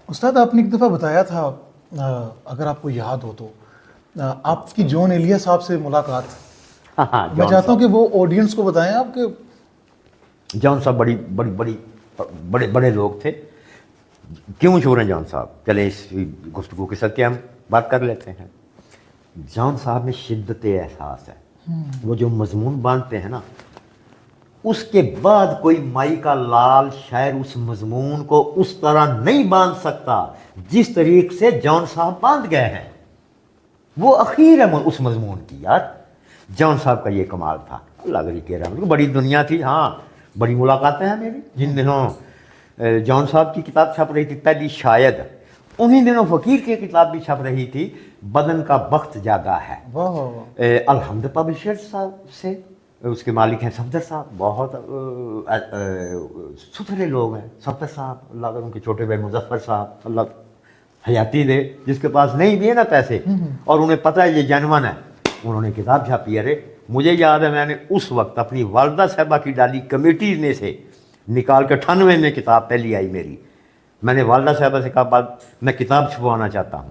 استاد آپ نے ایک دفعہ بتایا تھا، اگر آپ کو یاد ہو تو، آپ کی جون ایلیا صاحب سے ملاقات، میں چاہتا ہوں کہ وہ آڈینس کو بتائیں آپ کہ جان صاحب بڑے بڑے لوگ تھے. کیوں مشہور ہیں جان صاحب؟ چلیں اس گفتگو کے ساتھ ہم بات کر لیتے ہیں. جان صاحب میں شدت احساس ہے. وہ جو مضمون باندھتے ہیں نا، اس کے بعد کوئی مائی کا لال شاعر اس مضمون کو اس طرح نہیں باندھ سکتا جس طریقے سے جان صاحب باندھ گئے ہیں. وہ اخیر ہے اس مضمون کی. یار جان صاحب کا یہ کمال تھا. اللہ علیہ کہہ رہا ہوں، بڑی دنیا تھی. ہاں بڑی ملاقاتیں ہیں میری. جن دنوں جان صاحب کی کتاب چھپ رہی تھی پہلی، شاید انہی دنوں فقیر کی کتاب بھی چھپ رہی تھی، بدن کا بخت جاگا ہے. واہ واہ واہ، الحمد پبلشر صاحب سے، اس کے مالک ہیں صفدر صاحب، بہت ستھرے لوگ ہیں. صفدر صاحب اللہ ان کے چھوٹے بھائی مظفر صاحب اللہ حیاتی دے، جس کے پاس نہیں بھی ہے نا پیسے اور انہیں پتہ ہے یہ جینون ہے، انہوں نے کتاب چھاپی. ارے مجھے یاد ہے میں نے اس وقت اپنی والدہ صاحبہ کی ڈالی کمیٹی نے سے نکال کے 98 میں کتاب پہلی آئی میری. میں نے والدہ صاحبہ سے کہا میں کتاب چھپوانا چاہتا ہوں.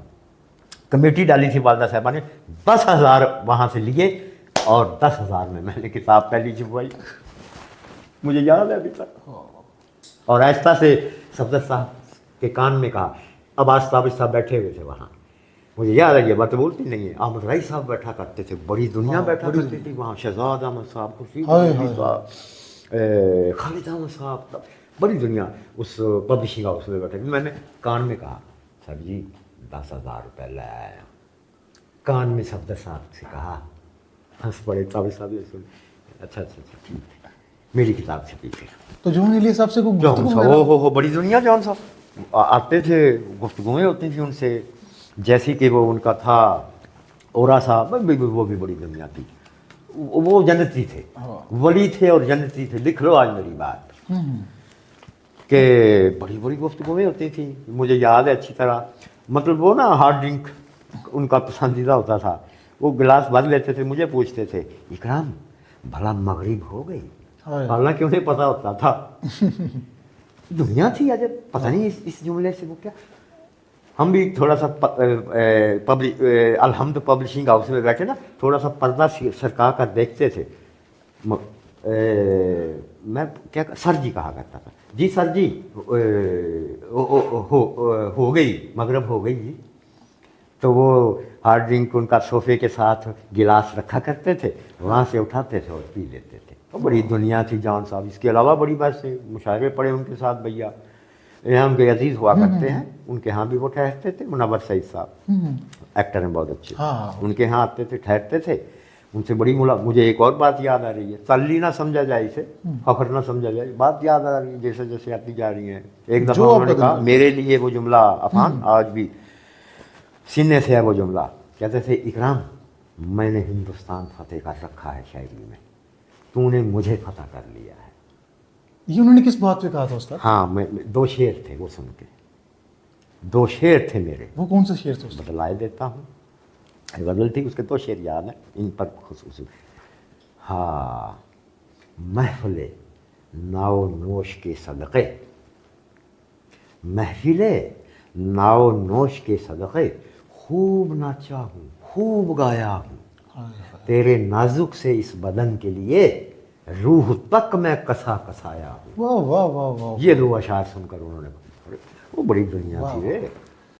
کمیٹی ڈالی تھی والدہ صاحبہ نے، 10,000 وہاں سے لیے اور 10,000 میں نے کتاب پہلی چھپوائی. مجھے یاد ہے ابھی تک. اور آہستہ سے صفدر صاحب کے کان میں کہا، عباس صاحب بیٹھے ہوئے تھے وہاں، مجھے یاد ہے یہ بات بولتی نہیں ہے. احمد رائی صاحب بیٹھا کرتے تھے، بڑی دنیا بیٹھا کرتی تھی وہاں. شہزاد احمد صاحب، خورشید صاحب، خالد احمد صاحب، بڑی دنیا اس پبلشنگ ہاؤس میں بیٹھے. میں نے کان میں کہا، سر جی 10,000 روپے لے آیا. کان میں صفدر صاحب سے کہا، ہنس پڑے صاحب یہ سن. اچھا ٹھیک ہے، میری کتاب چھپی. پھر تو جون ایلیا صاحب سے کوئی جان گفتگو صاحب ہو بڑی دنیا. جان صاحب آتے تھے، گفتگویں ہوتی تھیں ان سے، جیسی کہ وہ ان کا تھا اورا صاحب، وہ بھی بڑی دنیا تھی. وہ جنتی تھے، ولی تھے اور جنتی تھے. لکھ لو آج میری بات کہ بڑی بڑی گفتگویں ہوتی تھیں. مجھے یاد ہے اچھی طرح. مطلب وہ نا ہارڈ ڈرنک ان کا پسندیدہ ہوتا تھا. وہ گلاس بھر لیتے تھے، مجھے پوچھتے تھے، اکرام بھلا مغرب ہو گئی؟ حالانکہ انہیں پتہ ہوتا تھا. دنیا تھی عجب. پتہ نہیں اس جملے سے وہ کیا. ہم بھی تھوڑا سا الحمد پبلشنگ ہاؤس میں بیٹھے نا، تھوڑا سا پردہ سرکا کر دیکھتے تھے. میں کیا سر جی کہا کرتا تھا، جی سر جی ہو گئی مغرب ہو گئی جی. تو وہ ہارڈ ڈرنک ان کا صوفے کے ساتھ گلاس رکھا کرتے تھے، وہاں سے اٹھاتے تھے اور پی لیتے تھے. بڑی دنیا تھی جان صاحب. اس کے علاوہ بڑی بات سے مشاعرے پڑے ان کے ساتھ. بھیا یہاں ان کے عزیز ہوا کرتے ہیں، ان کے ہاں بھی وہ ٹھہرتے تھے. منور سعید صاحب ایکٹر ہیں بہت اچھے، ان کے ہاں آتے تھے، ٹھہرتے تھے. ان سے بڑی مجھے ایک اور بات یاد آ رہی ہے، تلی نہ سمجھا جائے اسے، فخر نہ سمجھا جائے، بات یاد آ رہی ہے جیسے جیسے آتی جا رہی ہیں. ایک دفعہ انہوں نے کہا میرے لیے وہ جملہ، عفان آج بھی سینے سے ہے وہ جملہ. کہتے تھے، اکرام میں نے ہندوستان فتح کر رکھا ہے شاعری میں، تو نے مجھے فتح کر لیا ہے. یہ انہوں نے کس بات پہ کہا تھا استاد؟ ہاں میں 2 شعر تھے وہ سن کے، 2 شعر تھے میرے. وہ کون سے شعر تھے استاد؟ بتلائے دیتا ہوں. غزل تھی، اس کے 2 شعر یاد ہیں ان پر خصوصی. ہاں محفل ناو نوش کے صدقے، محفل ناو نوش کے صدقے، خوب ناچا ہوں خوب گایا ہوں، تیرے نازک سے اس بدن کے لیے روح تک میں کسا کسایا ہوں. واہ واہ واہ واہ. یہ 2 اشعار سن کر انہوں نے، وہ بڑی دنیا تھی.